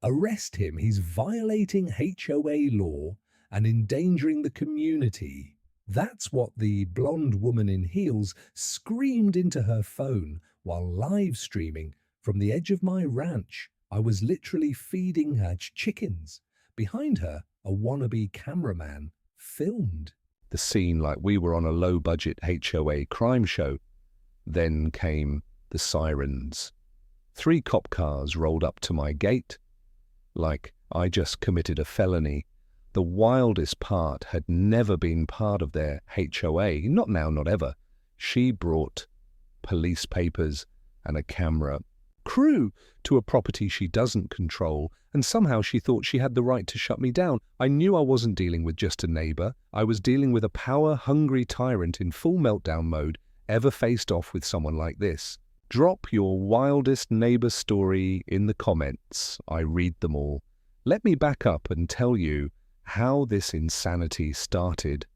Arrest him, he's violating HOA law and endangering the community. That's what the blonde woman in heels screamed into her phone while live streaming from the edge of my ranch. I was literally feeding her chickens. Behind her, a wannabe cameraman filmed the scene like we were on a low-budget HOA crime show. Then came the sirens. 3 cop cars rolled up to my gate, like I just committed a felony. The wildest part had never been part of their HOA, not now, not ever. She brought police papers and a camera crew to a property she doesn't control, and somehow she thought she had the right to shut me down. I knew I wasn't dealing with just a neighbor. I was dealing with a power-hungry tyrant in full meltdown mode. Ever faced off with someone like this? Drop your wildest neighbor story in the comments. I read them all. Let me back up and tell you how this insanity started.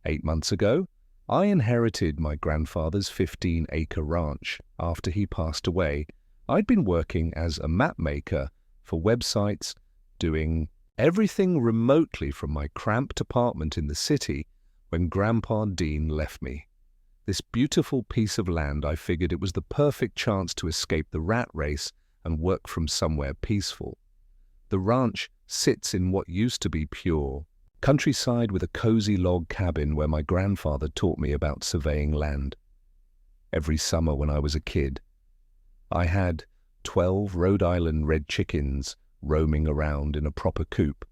8 months ago, I inherited my grandfather's 15-acre ranch after he passed away. I'd been working as a map maker for websites, doing everything remotely from my cramped apartment in the city when Grandpa Dean left me. This beautiful piece of land, I figured it was the perfect chance to escape the rat race and work from somewhere peaceful. The ranch sits in what used to be pure countryside with a cozy log cabin where my grandfather taught me about surveying land. Every summer when I was a kid, I had 12 Rhode Island red chickens roaming around in a proper coop.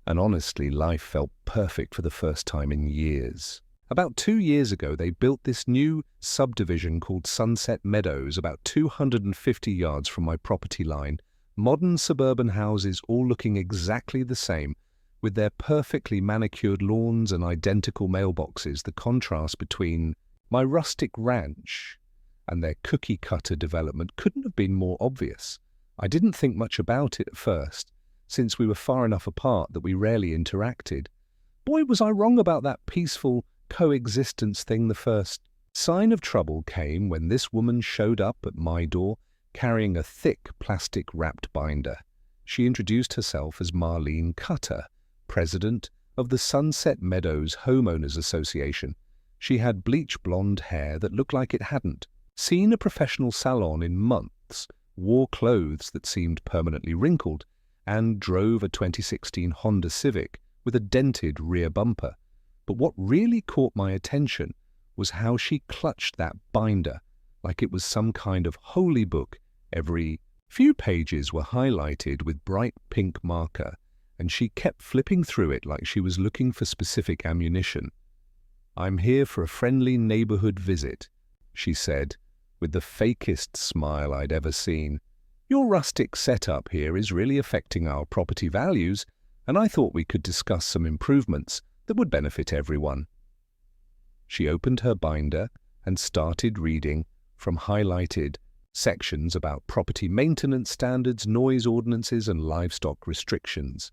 And honestly, life felt perfect for the first time in years. About 2 years ago, they built this new subdivision called Sunset Meadows, about 250 yards from my property line. Modern suburban houses all looking exactly the same, with their perfectly manicured lawns and identical mailboxes. The contrast between my rustic ranch and their cookie-cutter development couldn't have been more obvious. I didn't think much about it at first, since we were far enough apart that we rarely interacted. Boy, was I wrong about that peaceful coexistence thing. The first sign of trouble came when this woman showed up at my door carrying a thick plastic-wrapped binder. She introduced herself as Marlene Cutter, president of the Sunset Meadows Homeowners Association. She had bleach blonde hair that looked like it hadn't seen a professional salon in months, wore clothes that seemed permanently wrinkled, and drove a 2016 Honda Civic with a dented rear bumper. But what really caught my attention was how she clutched that binder like it was some kind of holy book. Every few pages were highlighted with bright pink marker, and she kept flipping through it like she was looking for specific ammunition. "I'm here for a friendly neighborhood visit," she said, with the fakest smile I'd ever seen. "Your rustic setup here is really affecting our property values, and I thought we could discuss some improvements that would benefit everyone." She opened her binder and started reading from highlighted sections about property maintenance standards, noise ordinances, and livestock restrictions.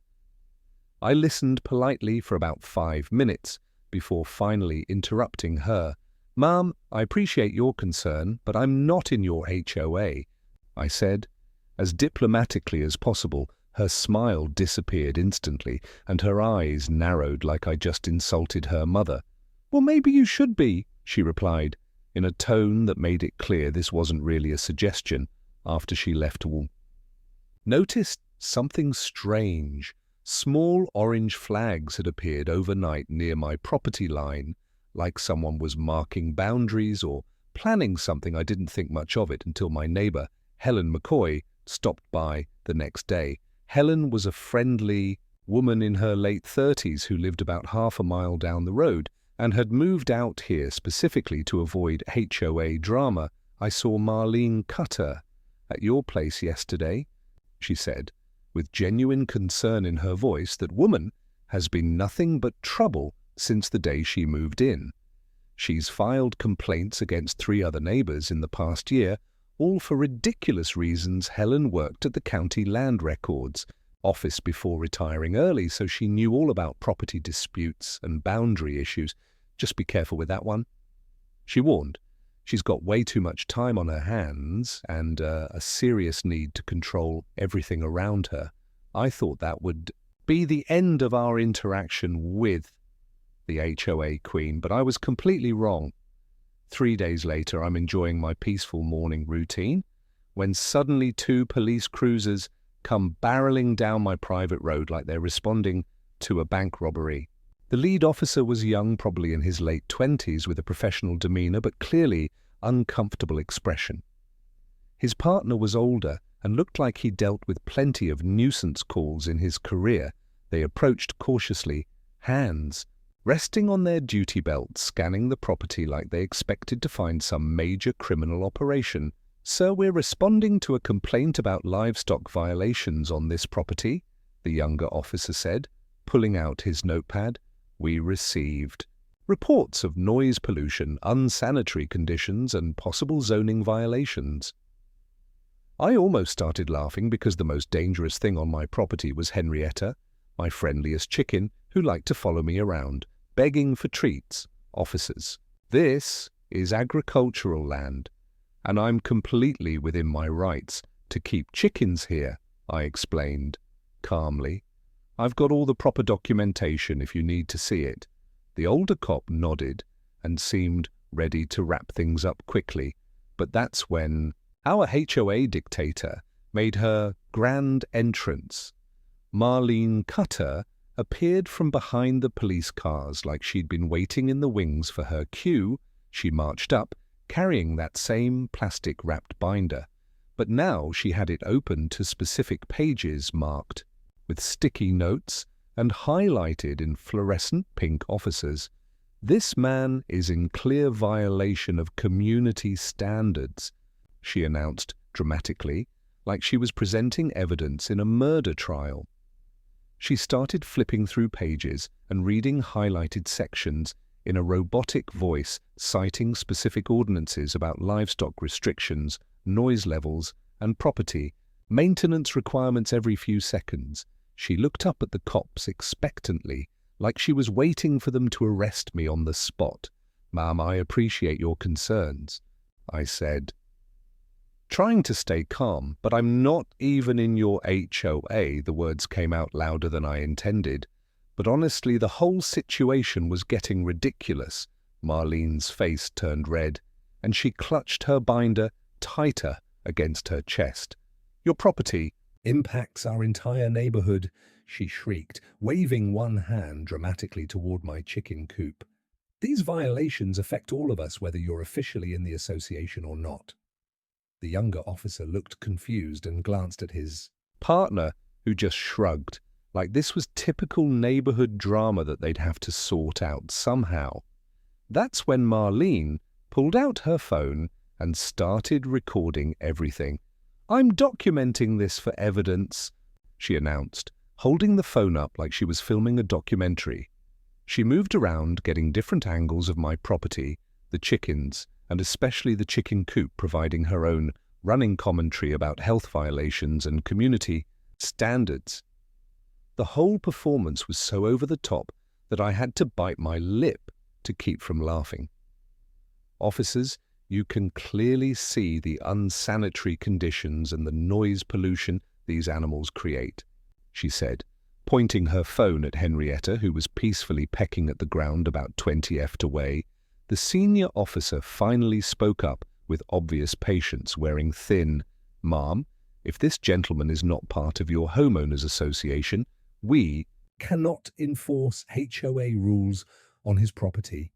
I listened politely for about 5 minutes before finally interrupting her. "Ma'am, I appreciate your concern, but I'm not in your HOA," I said. As diplomatically as possible, her smile disappeared instantly, and her eyes narrowed like I just insulted her mother. "Well, maybe you should be," she replied, in a tone that made it clear this wasn't really a suggestion. After she left, noticed something strange. Small orange flags had appeared overnight near my property line, like someone was marking boundaries or planning something. I didn't think much of it until my neighbor, Helen McCoy, stopped by the next day. Helen was a friendly woman in her late 30s who lived about half a mile down the road and had moved out here specifically to avoid HOA drama. "I saw Marlene Cutter at your place yesterday," she said, with genuine concern in her voice. "That woman has been nothing but trouble since the day she moved in. She's filed complaints against 3 other neighbors in the past year, all for ridiculous reasons." Helen worked at the county land records office before retiring early, so she knew all about property disputes and boundary issues. "Just be careful with that one," she warned. She's got way too much time on her hands and a serious need to control everything around her. I thought that would be the end of our interaction with the HOA queen, but I was completely wrong. 3 days later, I'm enjoying my peaceful morning routine when suddenly 2 police cruisers come barreling down my private road like they're responding to a bank robbery. The lead officer was young, probably in his late 20s, with a professional demeanor but clearly uncomfortable expression. His partner was older and looked like he dealt with plenty of nuisance calls in his career. They approached cautiously, hands resting on their duty belts, scanning the property like they expected to find some major criminal operation. "Sir, we're responding to a complaint about livestock violations on this property," the younger officer said, pulling out his notepad. "We received reports of noise pollution, unsanitary conditions, and possible zoning violations." I almost started laughing because the most dangerous thing on my property was Henrietta, my friendliest chicken, who liked to follow me around, begging for treats. "Officers, this is agricultural land, and I'm completely within my rights to keep chickens here," I explained calmly. "I've got all the proper documentation if you need to see it." The older cop nodded and seemed ready to wrap things up quickly, but that's when our HOA dictator made her grand entrance. Marlene Cutter appeared from behind the police cars like she'd been waiting in the wings for her cue. She marched up, carrying that same plastic-wrapped binder, but now she had it open to specific pages marked with sticky notes and highlighted in fluorescent pink officers. "This man is in clear violation of community standards," she announced dramatically, like she was presenting evidence in a murder trial. She started flipping through pages and reading highlighted sections in a robotic voice, citing specific ordinances about livestock restrictions, noise levels, and property maintenance requirements every few seconds. She looked up at the cops expectantly, like she was waiting for them to arrest me on the spot. "Ma'am, I appreciate your concerns," I said, trying to stay calm, "but I'm not even in your HOA." The words came out louder than I intended, but honestly, the whole situation was getting ridiculous. Marlene's face turned red, and she clutched her binder tighter against her chest. "Your property impacts our entire neighborhood," she shrieked, waving one hand dramatically toward my chicken coop. "These violations affect all of us, whether you're officially in the association or not." The younger officer looked confused and glanced at his partner, who just shrugged, like this was typical neighborhood drama that they'd have to sort out somehow. That's when Marlene pulled out her phone and started recording everything. "I'm documenting this for evidence," she announced, holding the phone up like she was filming a documentary. She moved around, getting different angles of my property, the chickens, and especially the chicken coop, providing her own running commentary about health violations and community standards. The whole performance was so over the top that I had to bite my lip to keep from laughing. "Officers, you can clearly see the unsanitary conditions and the noise pollution these animals create," she said, pointing her phone at Henrietta, who was peacefully pecking at the ground about 20 feet away. The senior officer finally spoke up with obvious patience, wearing thin, "Ma'am, if this gentleman is not part of your homeowners association, we cannot enforce HOA rules on his property."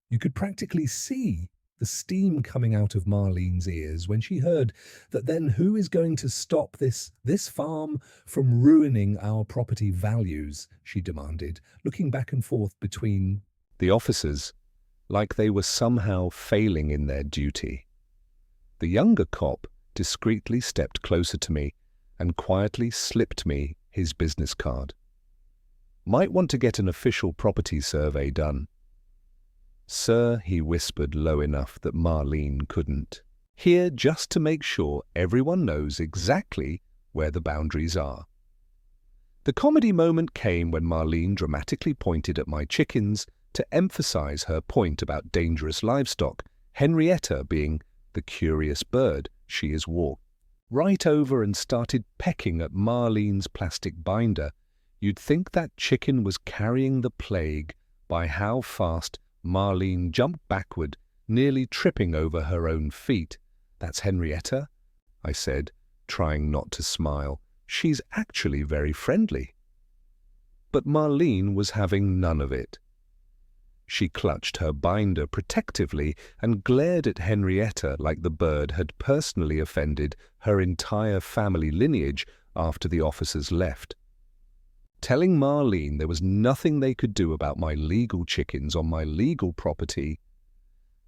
You could practically see the steam coming out of Marlene's ears when she heard that. "Then who is going to stop this farm from ruining our property values?" she demanded, looking back and forth between the officers, like they were somehow failing in their duty. The younger cop discreetly stepped closer to me and quietly slipped me his business card. "Might want to get an official property survey done." "Sir," he whispered low enough that Marlene couldn't hear, "just to make sure everyone knows exactly where the boundaries are." The comedy moment came when Marlene dramatically pointed at my chickens to emphasize her point about dangerous livestock. Henrietta being the curious bird she is walked right over and started pecking at Marlene's plastic binder. You'd think that chicken was carrying the plague by how fast Marlene jumped backward, nearly tripping over her own feet. "That's Henrietta?" I said, trying not to smile. "She's actually very friendly." But Marlene was having none of it. She clutched her binder protectively and glared at Henrietta like the bird had personally offended her entire family lineage after the officers left. Telling Marlene there was nothing they could do about my legal chickens on my legal property,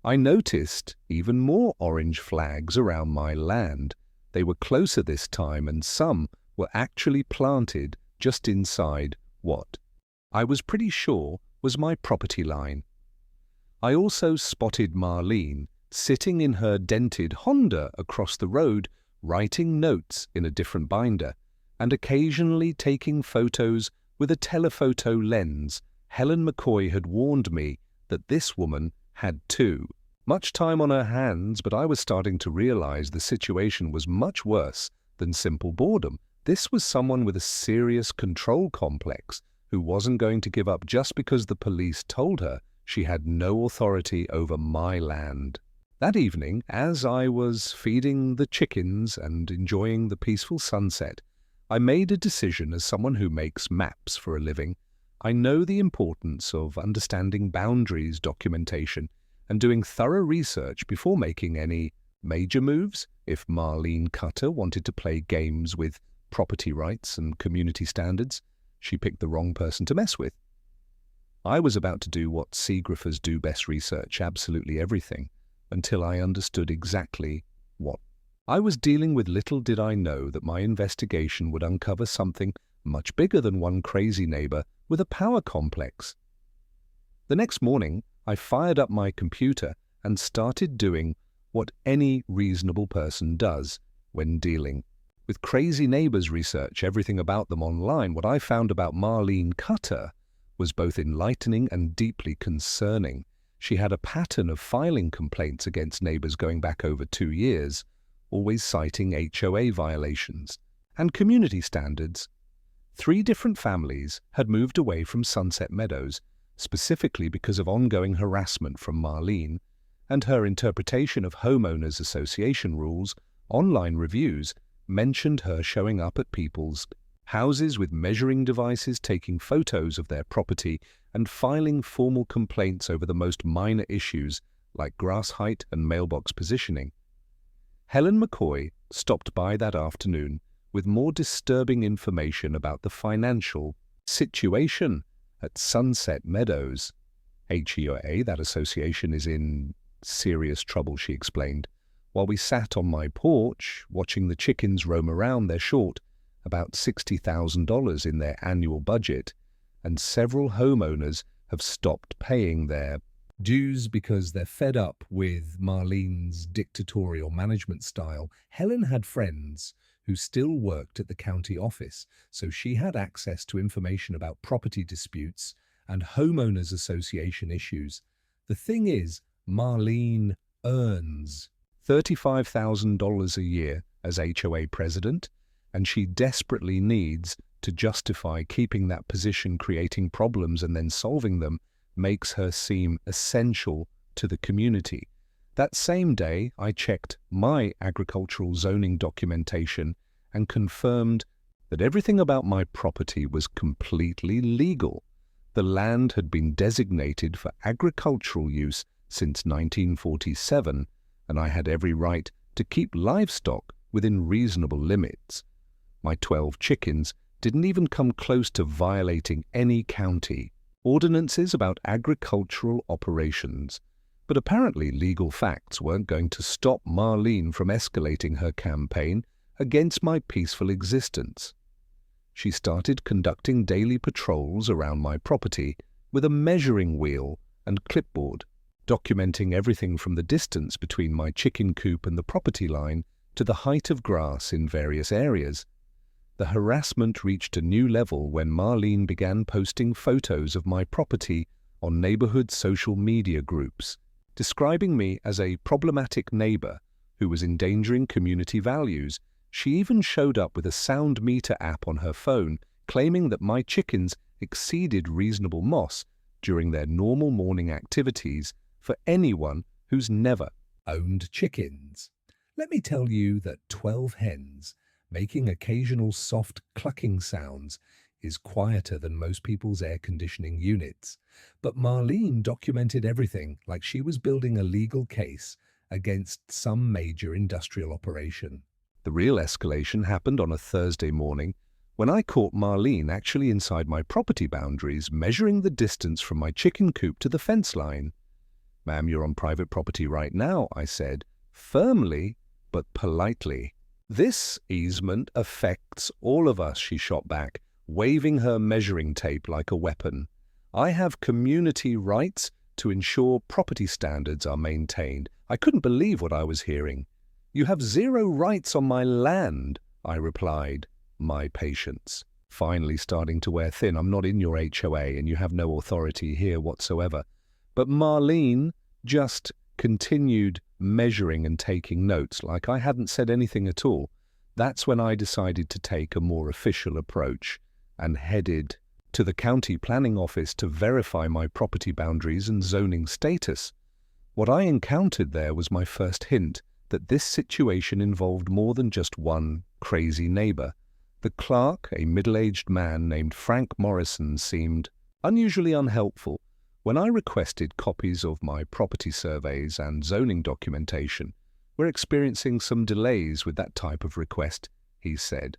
I noticed even more orange flags around my land. They were closer this time, and some were actually planted just inside what I was pretty sure was my property line. I also spotted Marlene sitting in her dented Honda across the road, writing notes in a different binder, and occasionally taking photos with a telephoto lens. Helen McCoy had warned me that this woman had too much time on her hands, but I was starting to realize the situation was much worse than simple boredom. This was someone with a serious control complex who wasn't going to give up just because the police told her she had no authority over my land. That evening, as I was feeding the chickens and enjoying the peaceful sunset, I made a decision. As someone who makes maps for a living, I know the importance of understanding boundaries, documentation, and doing thorough research before making any major moves. If Marlene Cutter wanted to play games with property rights and community standards, she picked the wrong person to mess with. I was about to do what seagraphers do best: research absolutely everything, until I understood exactly what I was dealing with. Little did I know that my investigation would uncover something much bigger than one crazy neighbor with a power complex. The next morning, I fired up my computer and started doing what any reasonable person does when dealing with crazy neighbors: research everything about them online. What I found about Marlene Cutter was both enlightening and deeply concerning. She had a pattern of filing complaints against neighbors going back over 2 years, always citing HOA violations and community standards. 3 different families had moved away from Sunset Meadows, specifically because of ongoing harassment from Marlene and her interpretation of homeowners association rules. Online reviews mentioned her showing up at people's houses with measuring devices, taking photos of their property, and filing formal complaints over the most minor issues like grass height and mailbox positioning. Helen McCoy stopped by that afternoon with more disturbing information about the financial situation at Sunset Meadows. HOA, that association, is in serious trouble, she explained. While we sat on my porch watching the chickens roam around, they're short about $60,000 in their annual budget, and several homeowners have stopped paying their dues because they're fed up with Marlene's dictatorial management style. Helen had friends who still worked at the county office, so she had access to information about property disputes and homeowners association issues. The thing is, Marlene earns $35,000 a year as HOA president, and she desperately needs to justify keeping that position. Creating problems and then solving them makes her seem essential to the community. That same day, I checked my agricultural zoning documentation and confirmed that everything about my property was completely legal. The land had been designated for agricultural use since 1947, and I had every right to keep livestock within reasonable limits. My 12 chickens didn't even come close to violating any county ordinances about agricultural operations. But apparently legal facts weren't going to stop Marlene from escalating her campaign against my peaceful existence. She started conducting daily patrols around my property with a measuring wheel and clipboard, documenting everything from the distance between my chicken coop and the property line to the height of grass in various areas. The harassment reached a new level when Marlene began posting photos of my property on neighborhood social media groups, describing me as a problematic neighbor who was endangering community values. She even showed up with a sound meter app on her phone, claiming that my chickens exceeded reasonable moss during their normal morning activities for anyone who's never Owned chickens. Let me tell you that 12 hens making occasional soft clucking sounds is quieter than most people's air conditioning units. But Marlene documented everything like she was building a legal case against some major industrial operation. The real escalation happened on a Thursday morning when I caught Marlene actually inside my property boundaries, measuring the distance from my chicken coop to the fence line. "Ma'am, you're on private property right now," I said, firmly but politely. "This easement affects all of us," she shot back, waving her measuring tape like a weapon. "I have community rights to ensure property standards are maintained." I couldn't believe what I was hearing. "You have zero rights on my land," I replied, my patience finally starting to wear thin. "I'm not in your HOA and you have no authority here whatsoever." But Marlene just continued measuring and taking notes like I hadn't said anything at all. That's when I decided to take a more official approach and headed to the county planning office to verify my property boundaries and zoning status. What I encountered there was my first hint that this situation involved more than just one crazy neighbor. The clerk, a middle-aged man named Frank Morrison, seemed unusually unhelpful. When I requested copies of my property surveys and zoning documentation, "We're experiencing some delays with that type of request," he said,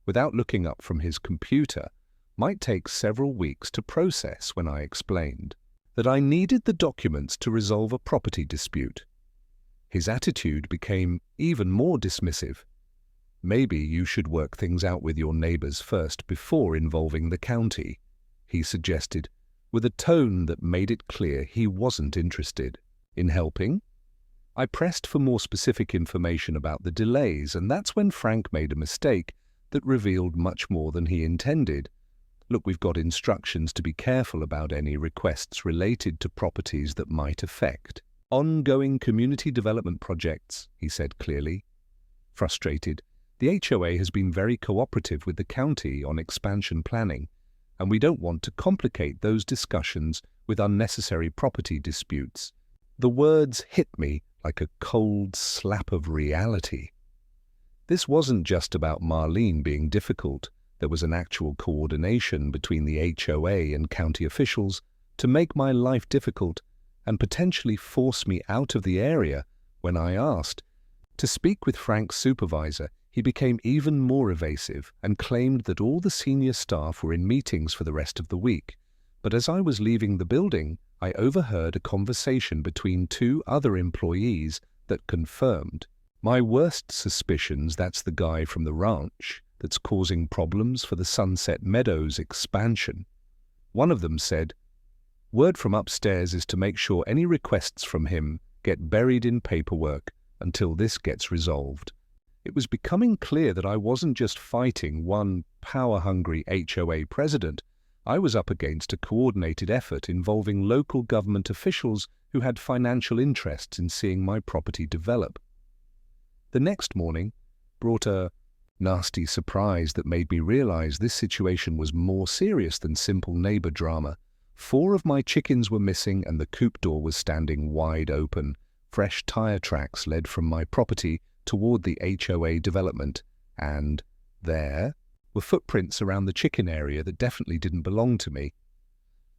without looking up from his computer. "Might take several weeks to process." When I explained that I needed the documents to resolve a property dispute, his attitude became even more dismissive. "Maybe you should work things out with your neighbors first before involving the county," he suggested, with a tone that made it clear he wasn't interested in helping. I pressed for more specific information about the delays, and that's when Frank made a mistake that revealed much more than he intended. "Look, we've got instructions to be careful about any requests related to properties that might affect ongoing community development projects," he said clearly. Frustrated, "The HOA has been very cooperative with the county on expansion planning, and we don't want to complicate those discussions with unnecessary property disputes." The words hit me like a cold slap of reality. This wasn't just about Marlene being difficult. There was an actual coordination between the HOA and county officials to make my life difficult and potentially force me out of the area. When I asked to speak with Frank's supervisor, he became even more evasive and claimed that all the senior staff were in meetings for the rest of the week. But as I was leaving the building, I overheard a conversation between two other employees that confirmed my worst suspicions. That's the guy from the ranch that's causing problems for the Sunset Meadows expansion. One of them said, "Word from upstairs is to make sure any requests from him get buried in paperwork until this gets resolved." It was becoming clear that I wasn't just fighting one power-hungry HOA president. I was up against a coordinated effort involving local government officials who had financial interests in seeing my property develop. The next morning brought a nasty surprise that made me realize this situation was more serious than simple neighbor drama. 4 of my chickens were missing and the coop door was standing wide open. Fresh tire tracks led from my property toward the HOA development, and there were footprints around the chicken area that definitely didn't belong to me.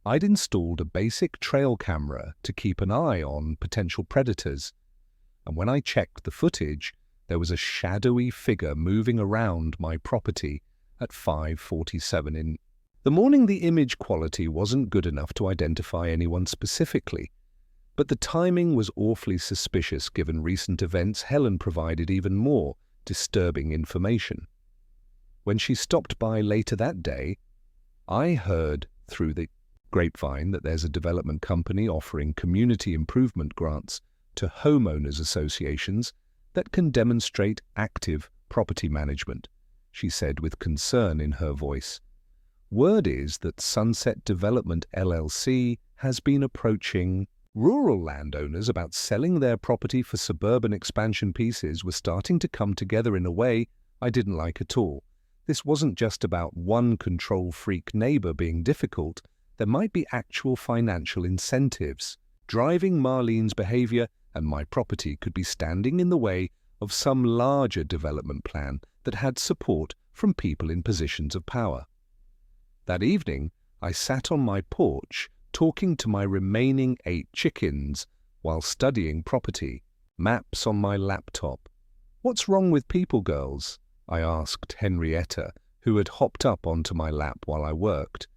I'd installed a basic trail camera to keep an eye on potential predators, and when I checked the footage, there was a shadowy figure moving around my property at 5:47 in the morning. The image quality wasn't good enough to identify anyone specifically, but the timing was awfully suspicious given recent events. Helen provided even more disturbing information. When she stopped by later that day, I heard through the grapevine that there's a development company offering community improvement grants to homeowners associations that can demonstrate active property management, she said with concern in her voice. Word is that Sunset Development LLC has been approaching Rural landowners about selling their property for suburban expansion pieces were starting to come together in a way I didn't like at all. This wasn't just about one control freak neighbor being difficult, there might be actual financial incentives. Driving Marlene's behavior and my property could be standing in the way of some larger development plan that had support from people in positions of power. That evening, I sat on my porch talking to my remaining 8 chickens while studying property, maps on my laptop. "What's wrong with people, girls?" I asked Henrietta, who had hopped up onto my lap while I worked.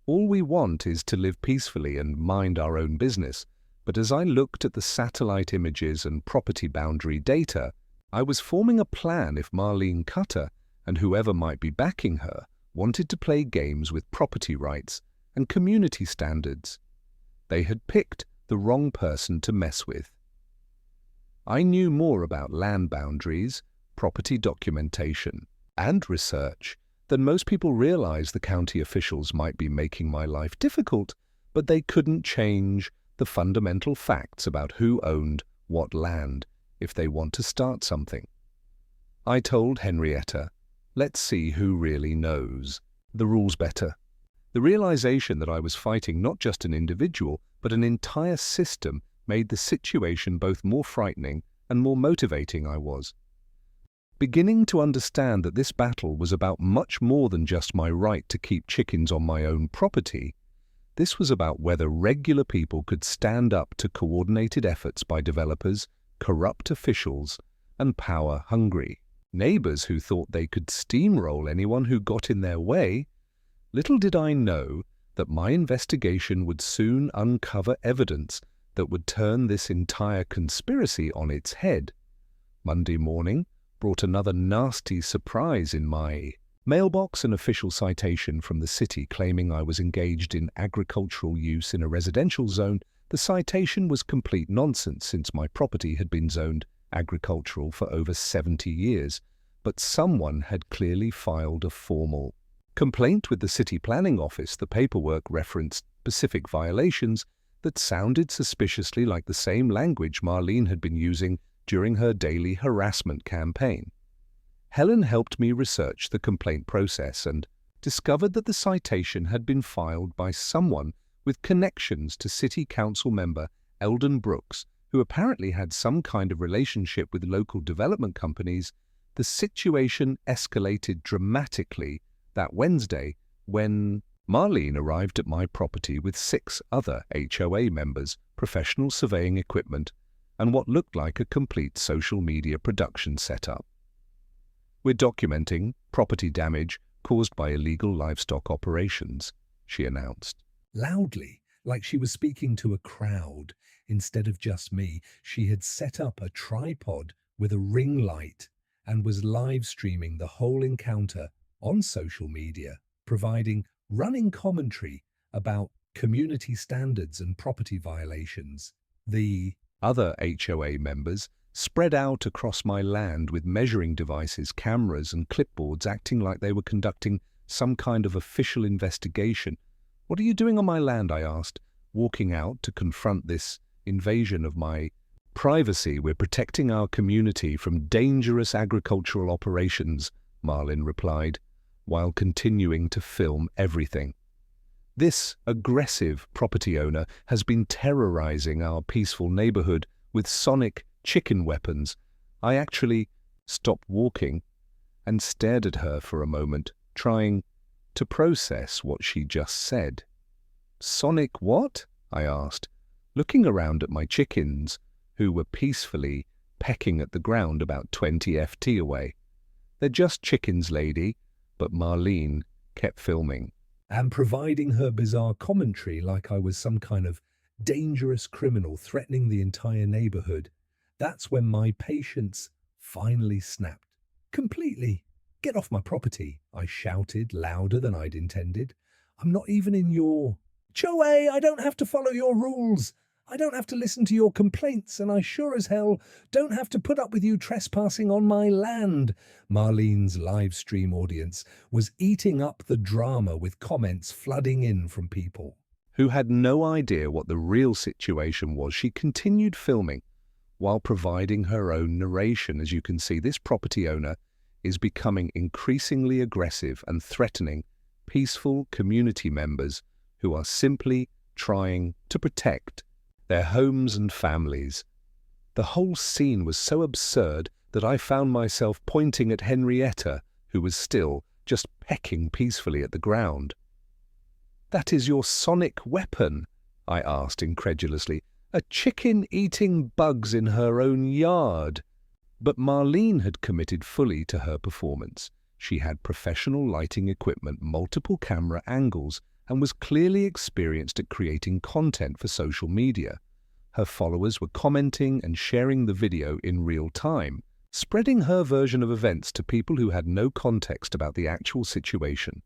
"All we want is to live peacefully and mind our own business." But as I looked at the satellite images and property boundary data, I was forming a plan if Marlene Cutter, and whoever might be backing her, wanted to play games with property rights and community standards. They had picked the wrong person to mess with. I knew more about land boundaries, property documentation, and research than most people realize. The county officials might be making my life difficult, but they couldn't change the fundamental facts about who owned what land if they want to start something. I told Henrietta, let's see who really knows the rules better. The realization that I was fighting not just an individual, but an entire system made the situation both more frightening and more motivating. I was beginning to understand that this battle was about much more than just my right to keep chickens on my own property. This was about whether regular people could stand up to coordinated efforts by developers, corrupt officials, and power-hungry neighbors who thought they could steamroll anyone who got in their way. Little did I know that my investigation would soon uncover evidence that would turn this entire conspiracy on its head. Monday morning brought another nasty surprise in my mailbox: an official citation from the city claiming I was engaged in agricultural use in a residential zone. The citation was complete nonsense since my property had been zoned agricultural for over 70 years, but someone had clearly filed a formal complaint with the city planning office. The paperwork referenced specific violations that sounded suspiciously like the same language Marlene had been using during her daily harassment campaign. Helen helped me research the complaint process and discovered that the citation had been filed by someone with connections to City Council member Eldon Brooks, who apparently had some kind of relationship with local development companies. The situation escalated dramatically that Wednesday when Marlene arrived at my property with 6 other HOA members, professional surveying equipment, and what looked like a complete social media production setup. "We're documenting property damage caused by illegal livestock operations," she announced. Loudly, like she was speaking to a crowd. Instead of just me, she had set up a tripod with a ring light and was live streaming the whole encounter on social media, providing running commentary about community standards and property violations. The Other HOA members spread out across my land with measuring devices, cameras, and clipboards, acting like they were conducting some kind of official investigation. "What are you doing on my land?" I asked, walking out to confront this invasion of my privacy. "We're protecting our community from dangerous agricultural operations," Marlene replied, while continuing to film everything. "This aggressive property owner has been terrorizing our peaceful neighborhood with sonic chicken weapons." I actually stopped walking and stared at her for a moment, trying to process what she just said. "Sonic what?" I asked, looking around at my chickens, who were peacefully pecking at the ground about 20 ft away. "They're just chickens, lady," but Marlene kept filming and providing her bizarre commentary like I was some kind of dangerous criminal threatening the entire neighborhood. That's when my patience finally snapped. Completely. "Get off my property," I shouted louder than I'd intended. "I'm not even in your HOA. I don't have to follow your rules. I don't have to listen to your complaints, and I sure as hell don't have to put up with you trespassing on my land." Marlene's live stream audience was eating up the drama with comments flooding in from people. who had no idea what the real situation was. She continued filming while providing her own narration. As you can see, this property owner is becoming increasingly aggressive and threatening peaceful community members who are simply trying to protect their homes and families. The whole scene was so absurd that I found myself pointing at Henrietta, who was still just pecking peacefully at the ground. "That is your sonic weapon?" I asked incredulously. "A chicken eating bugs in her own yard?" But Marlene had committed fully to her performance. She had professional lighting equipment, multiple camera angles, and was clearly experienced at creating content for social media. Her followers were commenting and sharing the video in real time, spreading her version of events to people who had no context about the actual situation.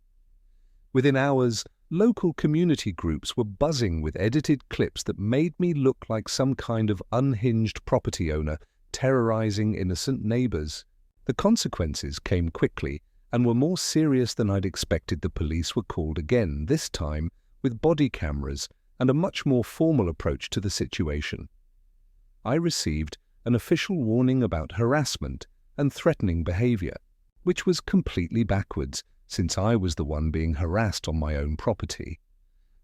Within hours, local community groups were buzzing with edited clips that made me look like some kind of unhinged property owner terrorizing innocent neighbors. The consequences came quickly and were more serious than I'd expected. The police were called again, this time with body cameras and a much more formal approach to the situation. I received an official warning about harassment and threatening behavior, which was completely backwards since I was the one being harassed on my own property.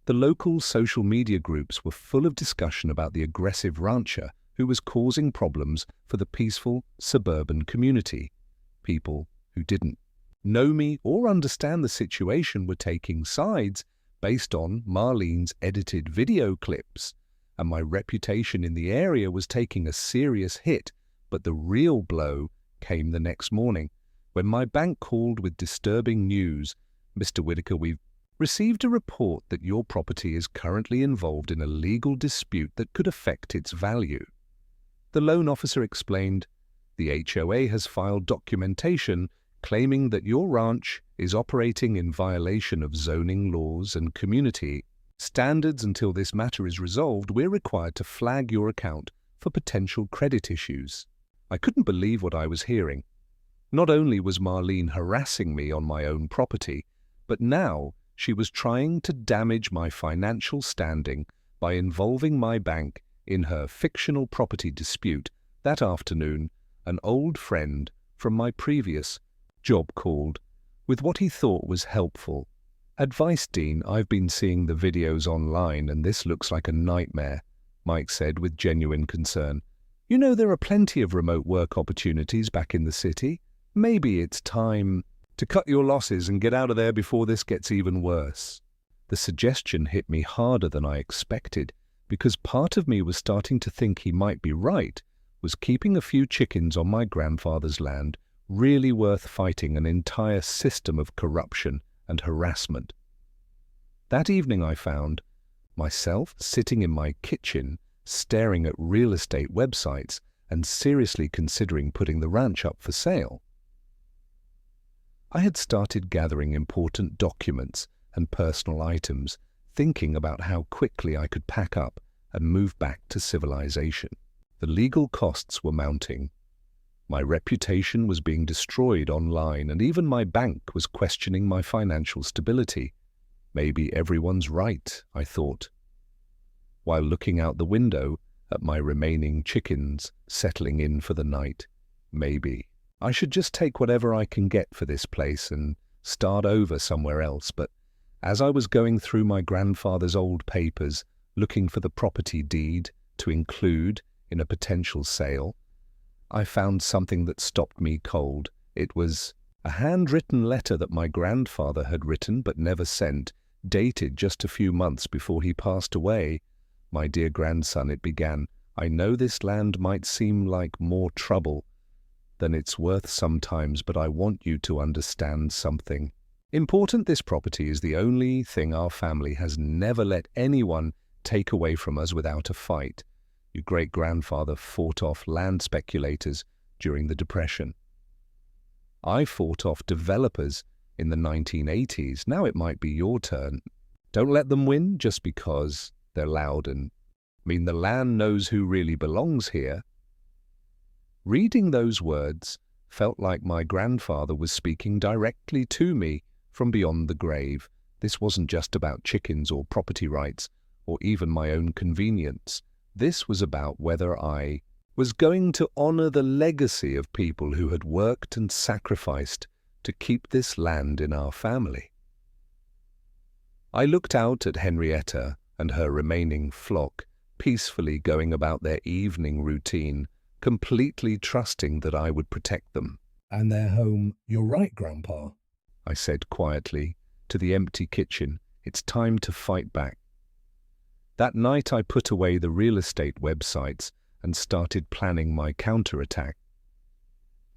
The local social media groups were full of discussion about the aggressive rancher who was causing problems for the peaceful suburban community. People who didn't know me or understand the situation were taking sides based on Marlene's edited video clips, and my reputation in the area was taking a serious hit. But the real blow came the next morning, when my bank called with disturbing news. "Mr. Whitaker, we've received a report that your property is currently involved in a legal dispute that could affect its value." The loan officer explained, "The HOA has filed documentation claiming that your ranch is operating in violation of zoning laws and community standards. Until this matter is resolved, we're required to flag your account for potential credit issues." I couldn't believe what I was hearing. Not only was Marlene harassing me on my own property, but now she was trying to damage my financial standing by involving my bank in her fictional property dispute. That afternoon, an old friend from my previous job called with what he thought was helpful advice. "Dean, I've been seeing the videos online and this looks like a nightmare," Mike said with genuine concern. "You know, there are plenty of remote work opportunities back in the city. Maybe it's time to cut your losses and get out of there before this gets even worse." The suggestion hit me harder than I expected, because part of me was starting to think he might be right. Was keeping a few chickens on my grandfather's land really worth fighting an entire system of corruption and harassment? That evening I found myself sitting in my kitchen, staring at real estate websites and seriously considering putting the ranch up for sale. I had started gathering important documents and personal items, thinking about how quickly I could pack up and move back to civilization. The legal costs were mounting. My reputation was being destroyed online, and even my bank was questioning my financial stability. Maybe everyone's right, I thought, while looking out the window at my remaining chickens settling in for the night. Maybe I should just take whatever I can get for this place and start over somewhere else. But as I was going through my grandfather's old papers, looking for the property deed to include in a potential sale, I found something that stopped me cold. It was a handwritten letter that my grandfather had written but never sent, dated just a few months before he passed away. "My dear grandson," it began, "I know this land might seem like more trouble than it's worth sometimes, but I want you to understand something important. This property is the only thing our family has never let anyone take away from us without a fight. Your great-grandfather fought off land speculators during the Depression. I fought off developers in the 1980s. Now it might be your turn. Don't let them win just because they're loud and mean. The land knows who really belongs here." Reading those words felt like my grandfather was speaking directly to me from beyond the grave. This wasn't just about chickens or property rights, or even my own convenience. This was about whether I was going to honor the legacy of people who had worked and sacrificed to keep this land in our family. I looked out at Henrietta and her remaining flock, peacefully going about their evening routine, completely trusting that I would protect them. And their home, you're right, Grandpa. I said quietly to the empty kitchen, it's time to fight back. That night I put away the real estate websites and started planning my counterattack.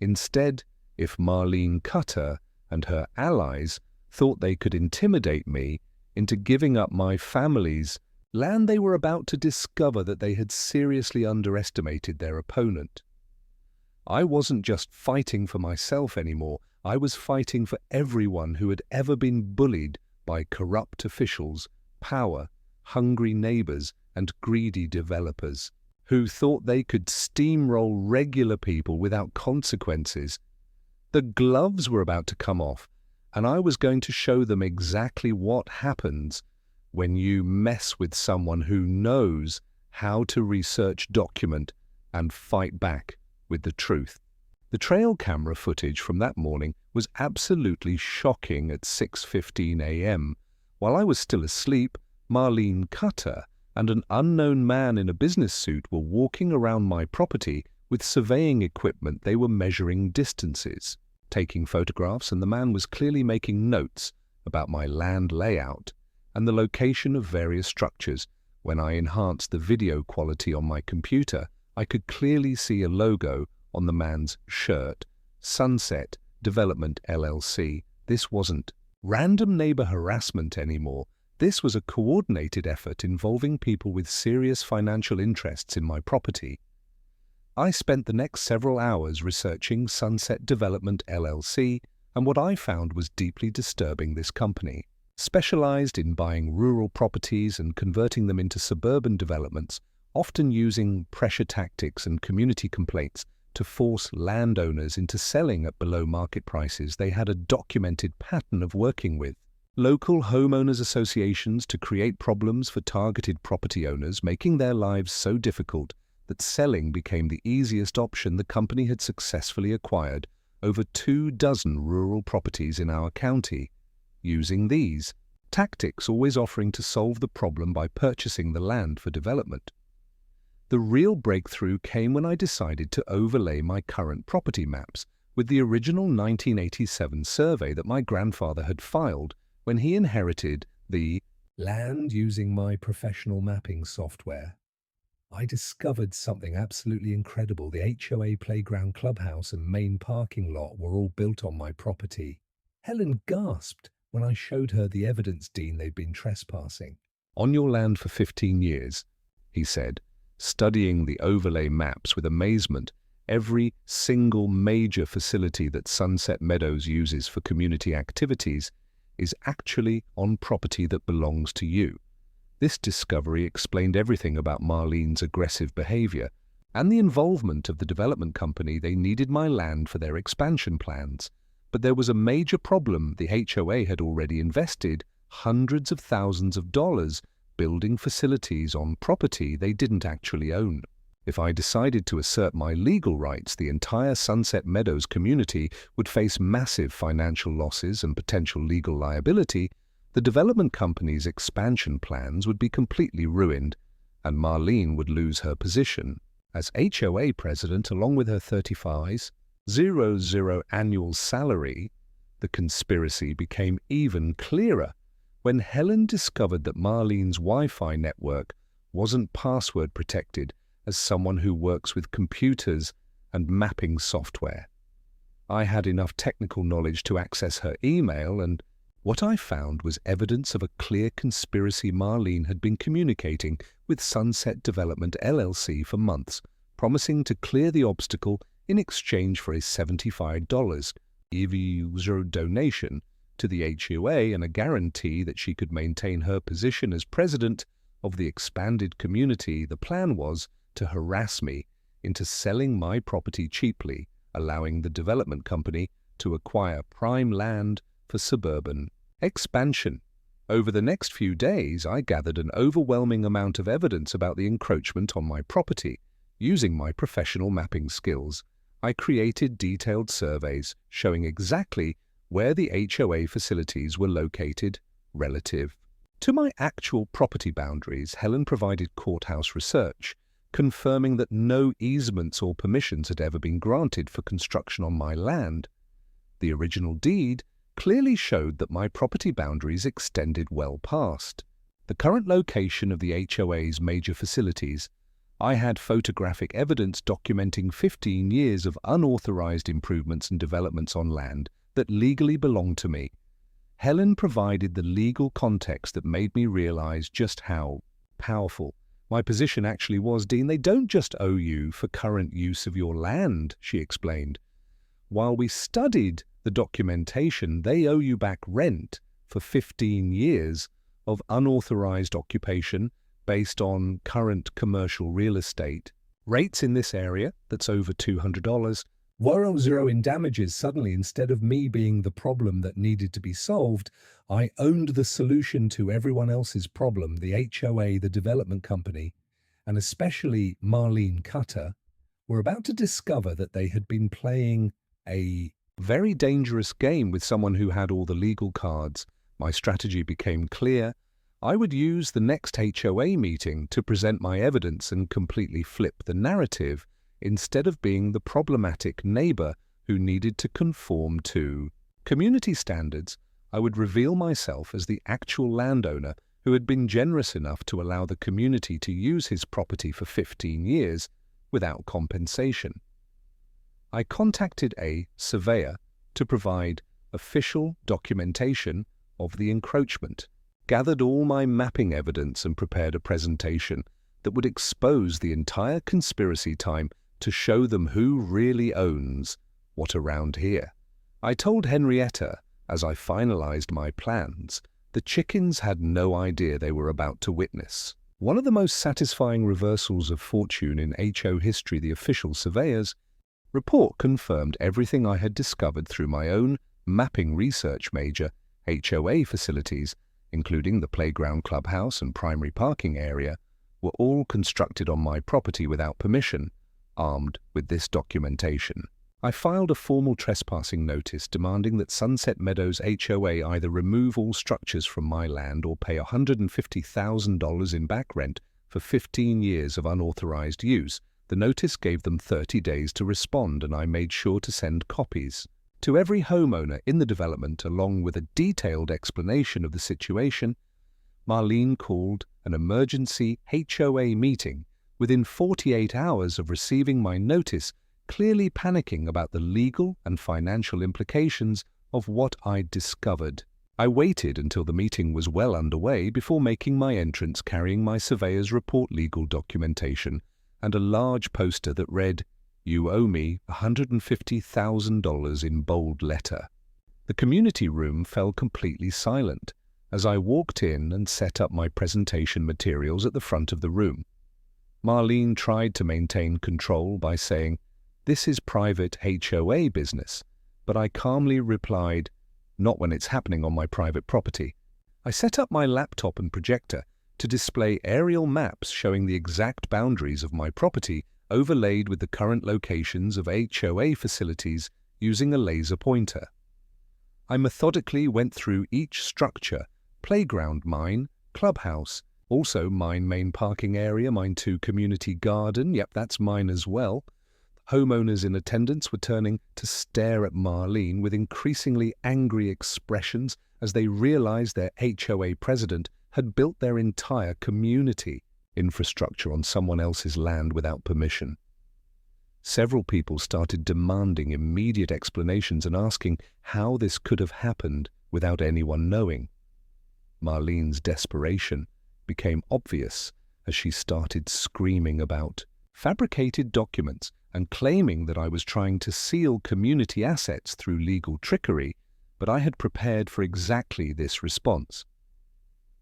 Instead, if Marlene Cutter and her allies thought they could intimidate me into giving up my family's land, they were about to discover that they had seriously underestimated their opponent. I wasn't just fighting for myself anymore, I was fighting for everyone who had ever been bullied by corrupt officials, power, hungry neighbors, and greedy developers, who thought they could steamroll regular people without consequences. The gloves were about to come off, and I was going to show them exactly what happens when you mess with someone who knows how to research, document, and fight back with the truth. The trail camera footage from that morning was absolutely shocking. At 6:15 a.m., while I was still asleep, Marlene Cutter and an unknown man in a business suit were walking around my property with surveying equipment. They were measuring distances, taking photographs, and the man was clearly making notes about my land layout and the location of various structures. When I enhanced the video quality on my computer, I could clearly see a logo on the man's shirt, Sunset Development LLC. This wasn't random neighbor harassment anymore. This was a coordinated effort involving people with serious financial interests in my property. I spent the next several hours researching Sunset Development LLC, and what I found was deeply disturbing. This company specialized in buying rural properties and converting them into suburban developments, often using pressure tactics and community complaints to force landowners into selling at below market prices. They had a documented pattern of working with local homeowners associations to create problems for targeted property owners, making their lives so difficult that selling became the easiest option. The company had successfully acquired over 24 rural properties in our county, using these tactics, always offering to solve the problem by purchasing the land for development. The real breakthrough came when I decided to overlay my current property maps with the original 1987 survey that my grandfather had filed when he inherited the land using my professional mapping software. I discovered something absolutely incredible. The HOA playground, clubhouse, and main parking lot were all built on my property. Helen gasped when I showed her the evidence. Dean, they'd been trespassing. On your land for 15 years, he said, studying the overlay maps with amazement. Every single major facility that Sunset Meadows uses for community activities is actually on property that belongs to you. This discovery explained everything about Marlene's aggressive behavior and the involvement of the development company. They needed my land for their expansion plans. But there was a major problem. The HOA had already invested hundreds of thousands of dollars building facilities on property they didn't actually own. If I decided to assert my legal rights, the entire Sunset Meadows community would face massive financial losses and potential legal liability. The development company's expansion plans would be completely ruined, and Marlene would lose her position as HOA president along with her $35,000 annual salary. The conspiracy became even clearer when Helen discovered that Marlene's Wi-Fi network wasn't password protected. As someone who works with computers and mapping software, I had enough technical knowledge to access her email, and what I found was evidence of a clear conspiracy. Marlene had been communicating with Sunset Development LLC for months, promising to clear the obstacle in exchange for a $75 user donation to the HOA and a guarantee that she could maintain her position as president of the expanded community. The plan was to harass me into selling my property cheaply, allowing the development company to acquire prime land for suburban expansion. Over the next few days, I gathered an overwhelming amount of evidence about the encroachment on my property. Using my professional mapping skills, I created detailed surveys showing exactly where the HOA facilities were located relative to my actual property boundaries. Helen provided courthouse research, confirming that no easements or permissions had ever been granted for construction on my land. The original deed clearly showed that my property boundaries extended well past the current location of the HOA's major facilities. I had photographic evidence documenting 15 years of unauthorized improvements and developments on land that legally belonged to me. Helen provided the legal context that made me realize just how powerful my position actually was. Dean, they don't just owe you for current use of your land, she explained. While we studied the documentation, they owe you back rent for 15 years of unauthorized occupation based on current commercial real estate rates in this area that's over $200. Zero in damages. Suddenly, instead of me being the problem that needed to be solved, I owned the solution to everyone else's problem. The HOA, the development company, and especially Marlene Cutter, were about to discover that they had been playing a very dangerous game with someone who had all the legal cards. My strategy became clear. I would use the next HOA meeting to present my evidence and completely flip the narrative, instead of being the problematic neighbor who needed to conform to community standards. I would reveal myself as the actual landowner who had been generous enough to allow the community to use his property for 15 years without compensation. I contacted a surveyor to provide official documentation of the encroachment, gathered all my mapping evidence and prepared a presentation that would expose the entire conspiracy time to show them who really owns what around here. I told Henrietta, as I finalized my plans, the chickens had no idea they were about to witness one of the most satisfying reversals of fortune in HO history. The official surveyor's report confirmed everything I had discovered through my own mapping research. Major HOA facilities, including the playground, clubhouse, and primary parking area, were all constructed on my property without permission. Armed with this documentation, I filed a formal trespassing notice demanding that Sunset Meadows HOA either remove all structures from my land or pay $150,000 in back rent for 15 years of unauthorized use. The notice gave them 30 days to respond, and I made sure to send copies to every homeowner in the development, along with a detailed explanation of the situation. Marlene called an emergency HOA meeting within 48 hours of receiving my notice, clearly panicking about the legal and financial implications of what I'd discovered. I waited until the meeting was well underway before making my entrance, carrying my surveyor's report, legal documentation, and a large poster that read, "You owe me $150,000 in bold letter." The community room fell completely silent as I walked in and set up my presentation materials at the front of the room. Marlene tried to maintain control by saying, "This is private HOA business," but I calmly replied, "Not when it's happening on my private property." I set up my laptop and projector to display aerial maps showing the exact boundaries of my property, overlaid with the current locations of HOA facilities using a laser pointer. I methodically went through each structure: playground, mine; clubhouse, also mine; main parking area, mine too; community garden, yep, that's mine as well. Homeowners in attendance were turning to stare at Marlene with increasingly angry expressions as they realized their HOA president had built their entire community infrastructure on someone else's land without permission. Several people started demanding immediate explanations and asking how this could have happened without anyone knowing. Marlene's desperation became obvious as she started screaming about fabricated documents and claiming that I was trying to seal community assets through legal trickery, but I had prepared for exactly this response.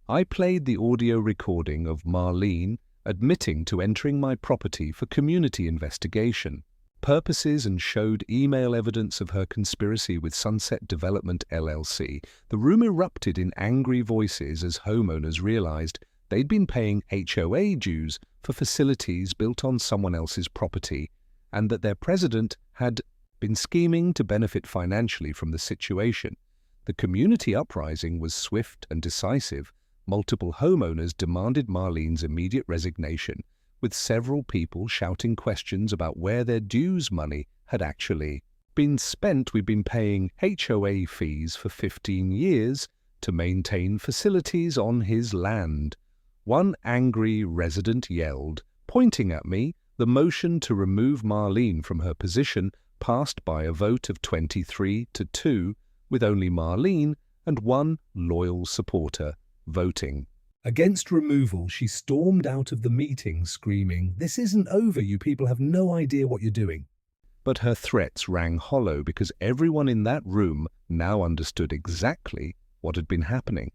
I played the audio recording of Marlene admitting to entering my property for community investigation. purposes and showed email evidence of her conspiracy with Sunset Development LLC, the room erupted in angry voices as homeowners realized they'd been paying HOA dues for facilities built on someone else's property and that their president had been scheming to benefit financially from the situation. The community uprising was swift and decisive. Multiple homeowners demanded Marlene's immediate resignation, with several people shouting questions about where their dues money had actually been spent. We've been paying HOA fees for 15 years to maintain facilities on his land. One angry resident yelled, pointing at me. The motion to remove Marlene from her position passed by a vote of 23-2, with only Marlene and one loyal supporter voting. Against removal, she stormed out of the meeting screaming, "This isn't over, you people have no idea what you're doing." But her threats rang hollow because everyone in that room now understood exactly what had been happening.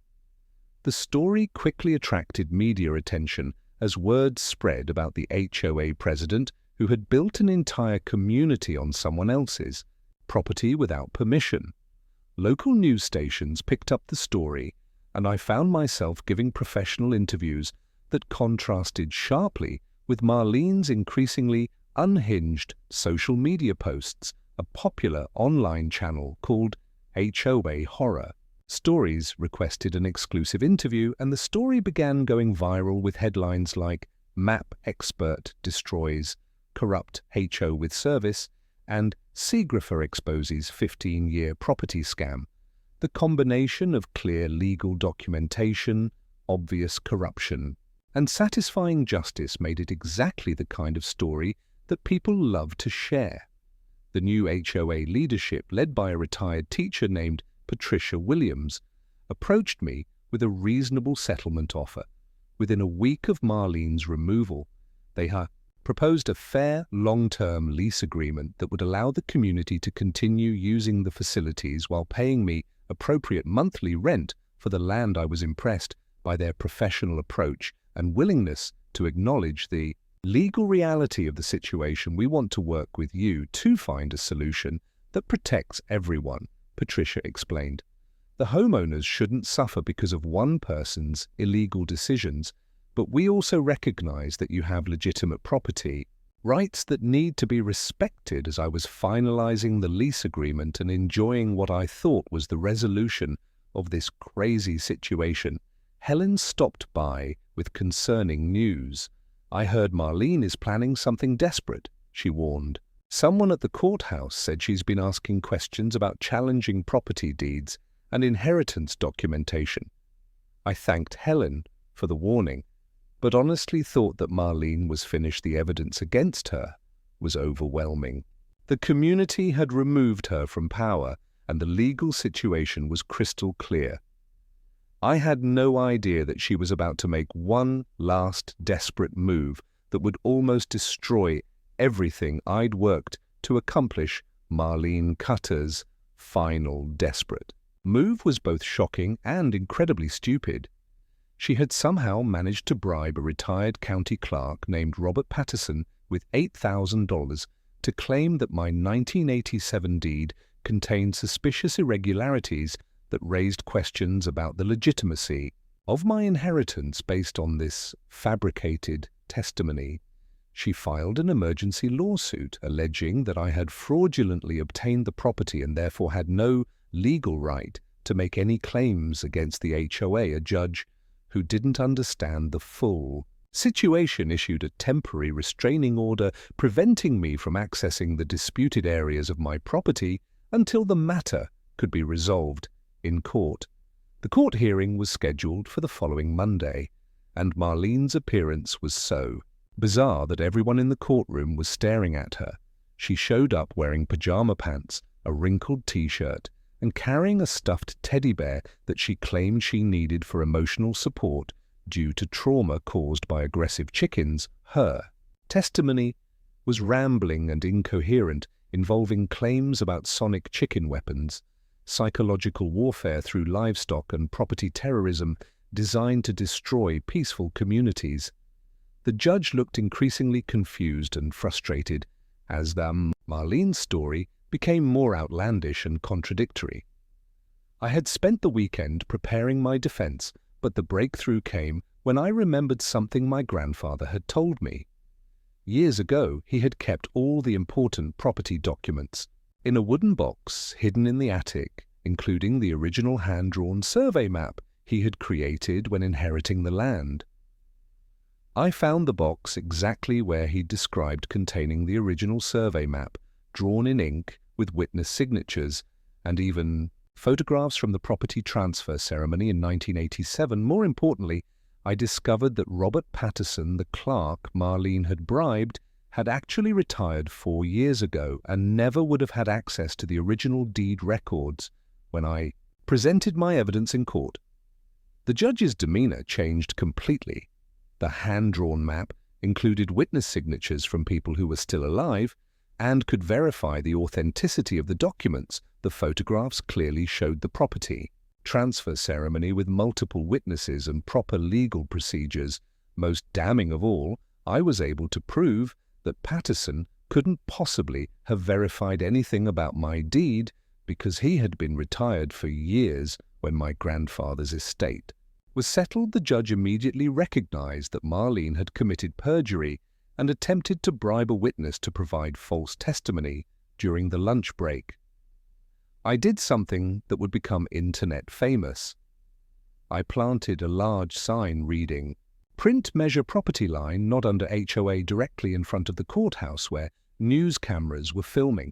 The story quickly attracted media attention as word spread about the HOA president who had built an entire community on someone else's property without permission. Local news stations picked up the story, and I found myself giving professional interviews that contrasted sharply with Marlene's increasingly unhinged social media posts, a popular online channel called HOA Horror. Stories requested an exclusive interview, and the story began going viral with headlines like "Map Expert Destroys Corrupt HO with Service" and "Seagrapher Exposes 15-Year Property Scam." The combination of clear legal documentation, obvious corruption, and satisfying justice made it exactly the kind of story that people love to share. The new HOA leadership, led by a retired teacher named Patricia Williams, approached me with a reasonable settlement offer. Within a week of Marlene's removal, they had proposed a fair, long-term lease agreement that would allow the community to continue using the facilities while paying me appropriate monthly rent for the land. I was impressed by their professional approach and willingness to acknowledge the legal reality of the situation. "We want to work with you to find a solution that protects everyone," Patricia explained. "The homeowners shouldn't suffer because of one person's illegal decisions, but we also recognize that you have legitimate property rights that need to be respected." As I was finalizing the lease agreement and enjoying what I thought was the resolution of this crazy situation, Helen stopped by with concerning news. "I heard Marlene is planning something desperate," she warned. "Someone at the courthouse said she's been asking questions about challenging property deeds and inheritance documentation." I thanked Helen for the warning, but honestly thought that Marlene was finished. The evidence against her was overwhelming. The community had removed her from power, and the legal situation was crystal clear. I had no idea that she was about to make one last desperate move that would almost destroy everything I'd worked to accomplish. Marlene Cutter's final desperate move was both shocking and incredibly stupid. She had somehow managed to bribe a retired county clerk named Robert Patterson with $8,000 to claim that my 1987 deed contained suspicious irregularities that raised questions about the legitimacy of my inheritance. Based on this fabricated testimony, she filed an emergency lawsuit alleging that I had fraudulently obtained the property and therefore had no legal right to make any claims against the HOA. A judge who didn't understand the full situation issued a temporary restraining order preventing me from accessing the disputed areas of my property until the matter could be resolved in court. The court hearing was scheduled for the following Monday, and Marlene's appearance was so bizarre that everyone in the courtroom was staring at her. She showed up wearing pajama pants, a wrinkled t-shirt, and carrying a stuffed teddy bear that she claimed she needed for emotional support due to trauma caused by aggressive chickens. Her testimony was rambling and incoherent, involving claims about sonic chicken weapons, psychological warfare through livestock, and property terrorism designed to destroy peaceful communities. The judge looked increasingly confused and frustrated as Marlene's story became more outlandish and contradictory. I had spent the weekend preparing my defense, but the breakthrough came when I remembered something my grandfather had told me. Years ago, he had kept all the important property documents in a wooden box hidden in the attic, including the original hand-drawn survey map he had created when inheriting the land. I found the box exactly where he described, containing the original survey map, drawn in ink with witness signatures, and even photographs from the property transfer ceremony in 1987. More importantly, I discovered that Robert Patterson, the clerk Marlene had bribed, had actually retired 4 years ago and never would have had access to the original deed records when I presented my evidence in court. The judge's demeanor changed completely. The hand-drawn map included witness signatures from people who were still alive and could verify the authenticity of the documents. The photographs clearly showed the property transfer ceremony with multiple witnesses and proper legal procedures. Most damning of all, I was able to prove that Patterson couldn't possibly have verified anything about my deed because he had been retired for years when my grandfather's estate was settled. The judge immediately recognized that Marlene had committed perjury and attempted to bribe a witness to provide false testimony during the lunch break. I did something that would become internet famous. I planted a large sign reading, "Print measure property line not under HOA," directly in front of the courthouse where news cameras were filming.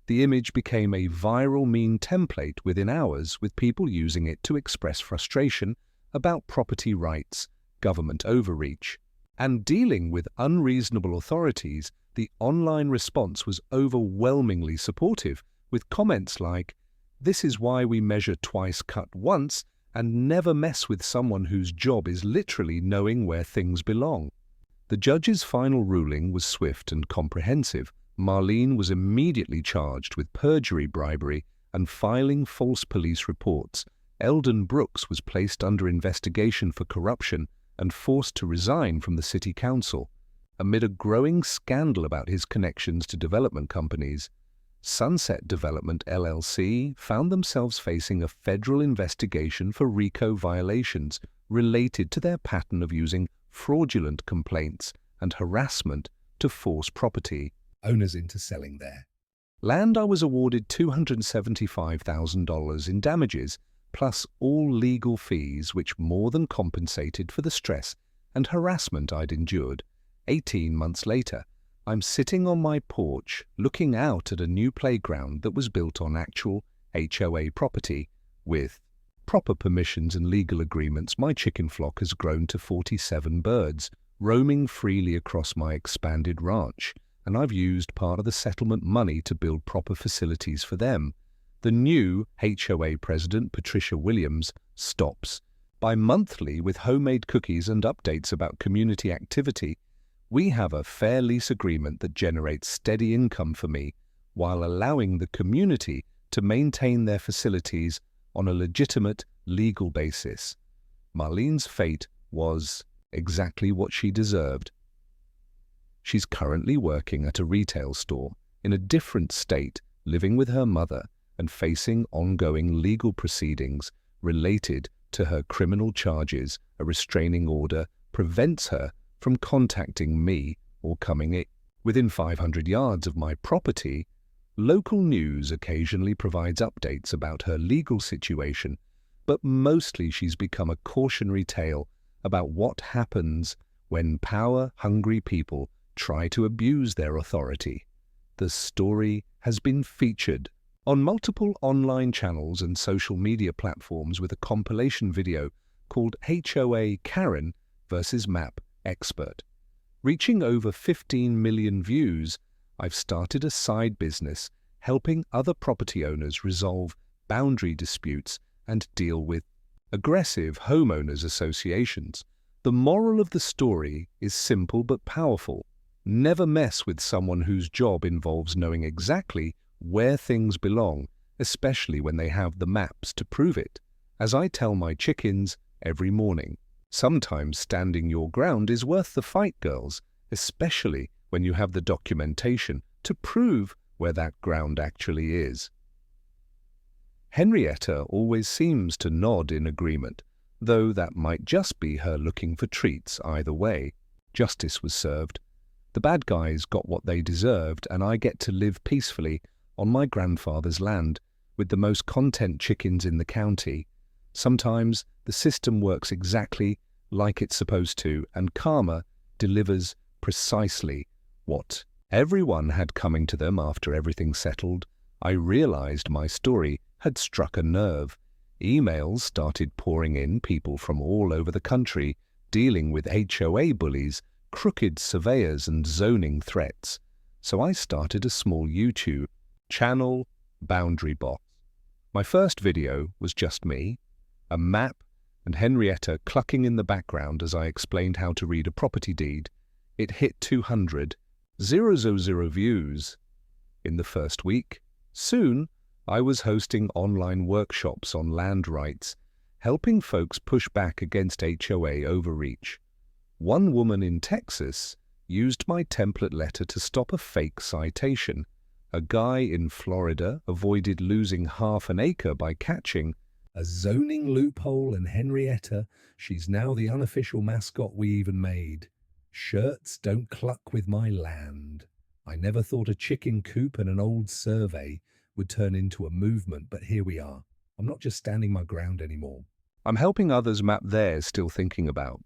The image became a viral meme template within hours, with people using it to express frustration about property rights, government overreach, and dealing with unreasonable authorities. The online response was overwhelmingly supportive, with comments like, "This is why we measure twice, cut once, and never mess with someone whose job is literally knowing where things belong." The judge's final ruling was swift and comprehensive. Marlene was immediately charged with perjury, bribery, and filing false police reports. Eldon Brooks was placed under investigation for corruption and forced to resign from the city council. Amid a growing scandal about his connections to development companies, Sunset Development LLC found themselves facing a federal investigation for RICO violations related to their pattern of using fraudulent complaints and harassment to force property Owners into selling their land. I was awarded $275,000 in damages, plus all legal fees, which more than compensated for the stress and harassment I'd endured. 18 months later, I'm sitting on my porch looking out at a new playground that was built on actual HOA property. With proper permissions and legal agreements, my chicken flock has grown to 47 birds, roaming freely across my expanded ranch, and I've used part of the settlement money to build proper facilities for them. The new HOA president, Patricia Williams, stops by monthly with homemade cookies and updates about community activity. We have a fair lease agreement that generates steady income for me while allowing the community to maintain their facilities on a legitimate legal basis. Marlene's fate was exactly what she deserved. She's currently working at a retail store in a different state, living with her mother and facing ongoing legal proceedings related to her criminal charges. A restraining order prevents her from contacting me or coming within 500 yards of my property. Local news occasionally provides updates about her legal situation, but mostly she's become a cautionary tale about what happens when power-hungry people try to abuse their authority. The story has been featured on multiple online channels and social media platforms with a compilation video called HOA Karen vs. Map Expert. Reaching over 15 million views, I've started a side business helping other property owners resolve boundary disputes and deal with aggressive homeowners associations. The moral of the story is simple but powerful. Never mess with someone whose job involves knowing exactly where things belong, especially when they have the maps to prove it. As I tell my chickens every morning, sometimes standing your ground is worth the fight, girls, especially when you have the documentation to prove where that ground actually is. Henrietta always seems to nod in agreement, though that might just be her looking for treats either way. Justice was served. The bad guys got what they deserved, and I get to live peacefully on my grandfather's land with the most content chickens in the county. Sometimes the system works exactly like it's supposed to, and karma delivers precisely what everyone had coming to them after everything settled. I realized my story had struck a nerve. Emails started pouring in, people from all over the country dealing with HOA bullies, crooked surveyors and zoning threats. So I started a small YouTube channel, Boundary Box. My first video was just me, a map, and Henrietta clucking in the background as I explained how to read a property deed. It hit 200,000 views in the first week. Soon, I was hosting online workshops on land rights, helping folks push back against HOA overreach. One woman in Texas used my template letter to stop a fake citation. A guy in Florida avoided losing half an acre by catching a zoning loophole, and Henrietta, she's now the unofficial mascot we even made. Shirts don't cluck with my land. I never thought a chicken coop and an old survey would turn into a movement, but here we are. I'm not just standing my ground anymore. I'm helping others map theirs, still thinking about